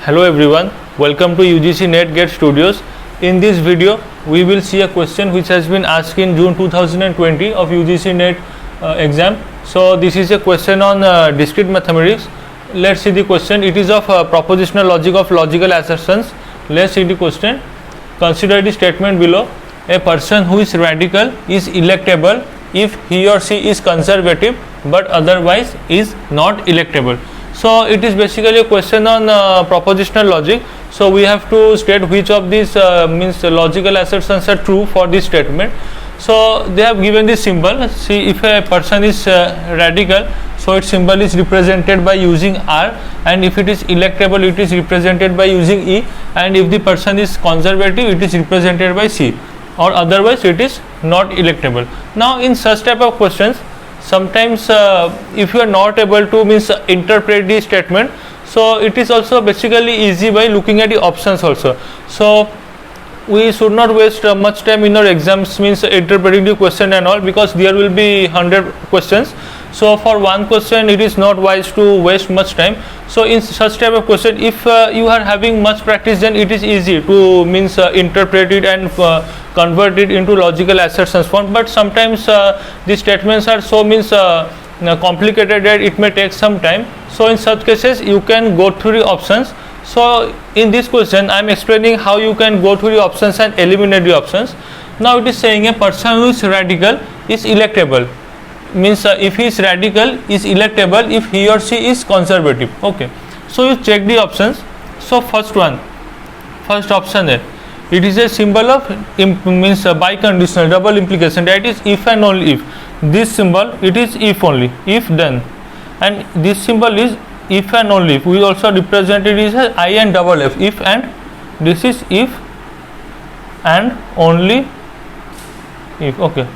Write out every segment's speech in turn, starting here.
Hello everyone, welcome to UGC NET GATE Studios. In this video, we will see a question which has been asked in June 2020 of UGC NET exam. So this is a question on discrete mathematics. Let's see the question. It is of propositional logic of logical assertions. Let's see the question. Consider the statement below. A person who is radical is electable if he or she is conservative but otherwise is not electable. So it is basically a question on propositional logic. So we have to state which of these means logical assertions are true for this statement. So they have given this symbol. See, if a person is radical, so its symbol is represented by using R, and if it is electable, it is represented by using E, and if the person is conservative, it is represented by C, or otherwise it is not electable. Now in such type of questions, sometimes if you are not able to interpret the statement, so it is also basically easy by looking at the options also. So we should not waste much time in our exams interpreting the question and all, because there will be 100 questions. So for one question it is not wise to waste much time. So in such type of question, if you are having much practice, then it is easy to interpret it and convert it into logical assertions form. But sometimes the statements are so complicated that it may take some time. So in such cases you can go through the options. So in this question I am explaining how you can go through the options and eliminate the options. Now it is saying a person who is radical is electable, means if he is radical is electable if he or she is conservative. Okay, so you check the options. So first option there, it is a symbol of biconditional double implication, that is if and only if. This symbol, it is if only, if then, and this symbol is if and only if. We also represent it as I and double F, if and, this is if and only if. Okay,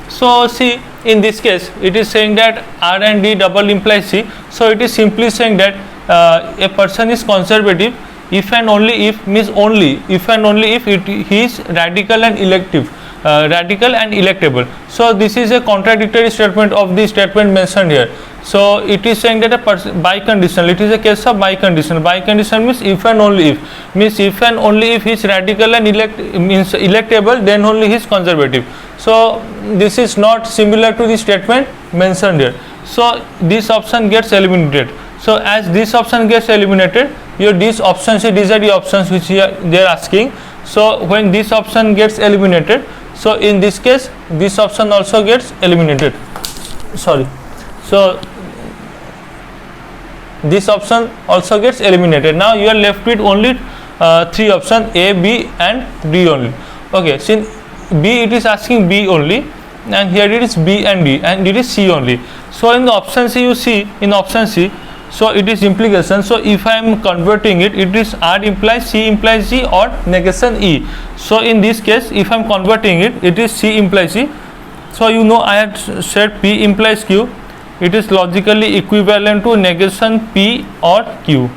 so see, in this case it is saying that R and D double implies C. So it is simply saying that a person is conservative if and only if, means only if and only if he is radical and electable. So this is a contradictory statement of the statement mentioned here. So it is saying that a person biconditional, it is a case of biconditional. Biconditional means if and only if, means if and only if he is radical and electable, then only he is conservative. So this is not similar to the statement mentioned here. So this option gets eliminated. So as this option gets eliminated, these options, these are the options which they are asking. So when this option gets eliminated, so in this case this option also gets eliminated. Sorry. So this option also gets eliminated. Now you are left with only three options, A, B and D only. Okay, since B, it is asking B only, and here it is B and D, and it is C only. So in the option C, you see in option C, so it is implication. So if I am converting it, it is R implies C implies C or negation E. So in this case, if I am converting it, it is C implies C. So you know I had said P implies Q. It is logically equivalent to negation P or Q.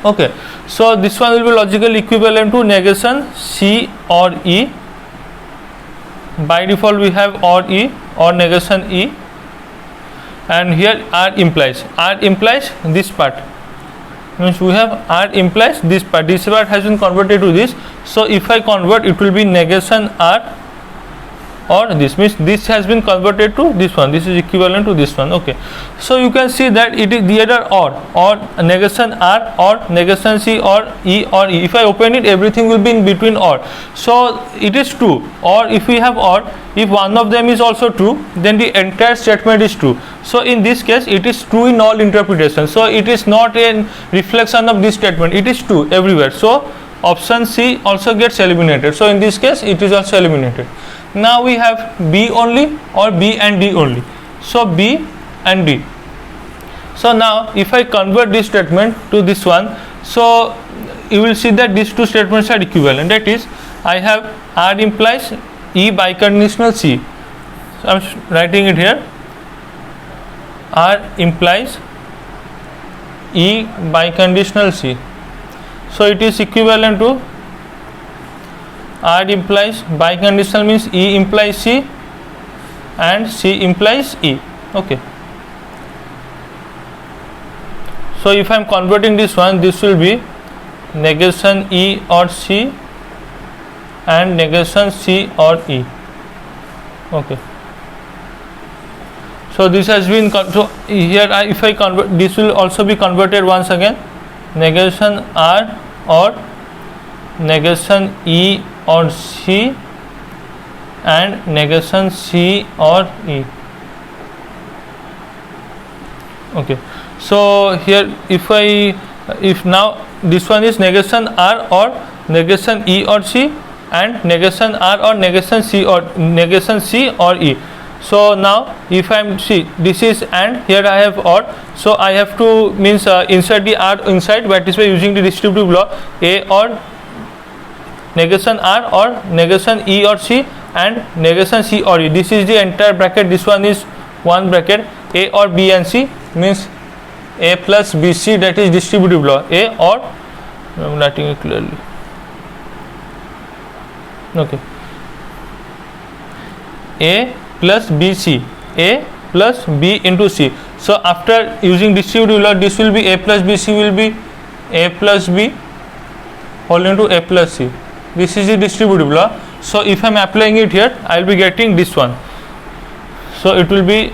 Okay, so this one will be logically equivalent to negation C or E. By default we have or E or negation E, and here R implies this part, means we have R implies this part. This part has been converted to this. So if I convert, it will be negation R, or this means this has been converted to this one. This is equivalent to this one. Okay, so you can see that it is the other or negation R or negation C or E or E. If I open it, everything will be in between or. So it is true. Or if we have or, if one of them is also true, then the entire statement is true. So in this case it is true in all interpretations. So it is not a reflection of this statement, it is true everywhere. So option C also gets eliminated. So in this case it is also eliminated. Now we have B only or B and D only. So B and D. So now if I convert this statement to this one, so you will see that these two statements are equivalent. That is, I have R implies E biconditional C. So I am writing it here. R implies E biconditional C. So it is equivalent to R implies biconditional, means E implies C and C implies E. Okay. So if I am converting this one, this will be negation E or C and negation C or E. Okay. So this has been so here if I convert, this will also be converted once again, negation R or negation E or C and negation C or E. Okay. So here if now this one is negation R or negation E or C and negation R or negation C or E. So now if I am see this is and here I have or, so I have to means insert the R inside, that is by using the distributive law, A or negation R or negation E or C and negation C or E. This is the entire bracket, this one is one bracket, A or B and C means A plus B C, that is distributive law, A or, I am writing it clearly. Okay, A plus B C, A plus B into C. So after using distributive law, this will be A plus B C will be A plus B whole into A plus C. This is the distributive law. So if I am applying it here, I will be getting this one. So it will be,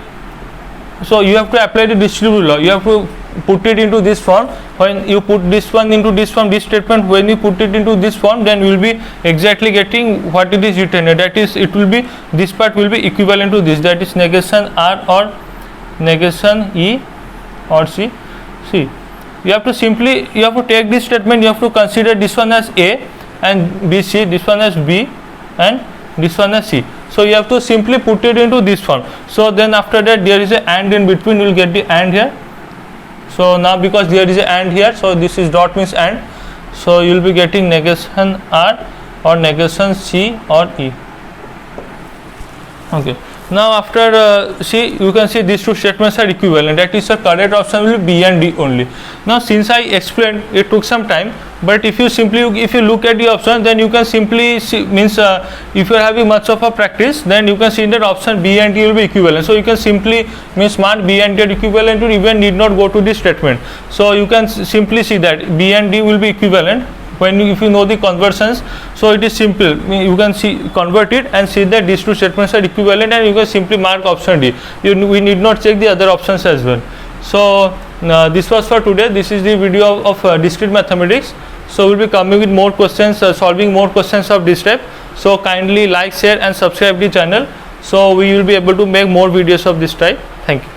so you have to apply the distributive law, you have to put it into this form. When you put this one into this form, this statement, when you put it into this form, then you will be exactly getting what it is written here. That is, it will be, this part will be equivalent to this, that is negation R or negation E or C. See, you have to simply, you have to take this statement, you have to consider this one as A and B C, this one as B and this one as C. So you have to simply put it into this form. So then after that there is a AND in between, you will get the AND here. So now because there is a AND here, so this is dot means AND. So you will be getting negation R or negation C or E. Okay. Now after see, you can see these two statements are equivalent, that is the correct option will be B and D only. Now since I explained, it took some time, but if you simply, if you look at the option, then you can simply see, means if you are having much of a practice, then you can see that option B and D will be equivalent. So you can simply means mark B and D are equivalent, to even need not go to this statement. So you can simply see that B and D will be equivalent when you, if you know the conversions. So it is simple, you can see, convert it and see that these two statements are equivalent, and you can simply mark option D. We need not check the other options as well. So this was for today. This is the video of discrete mathematics. So we will be coming with more questions, solving more questions of this type. So kindly like, share and subscribe the channel, so we will be able to make more videos of this type. Thank you.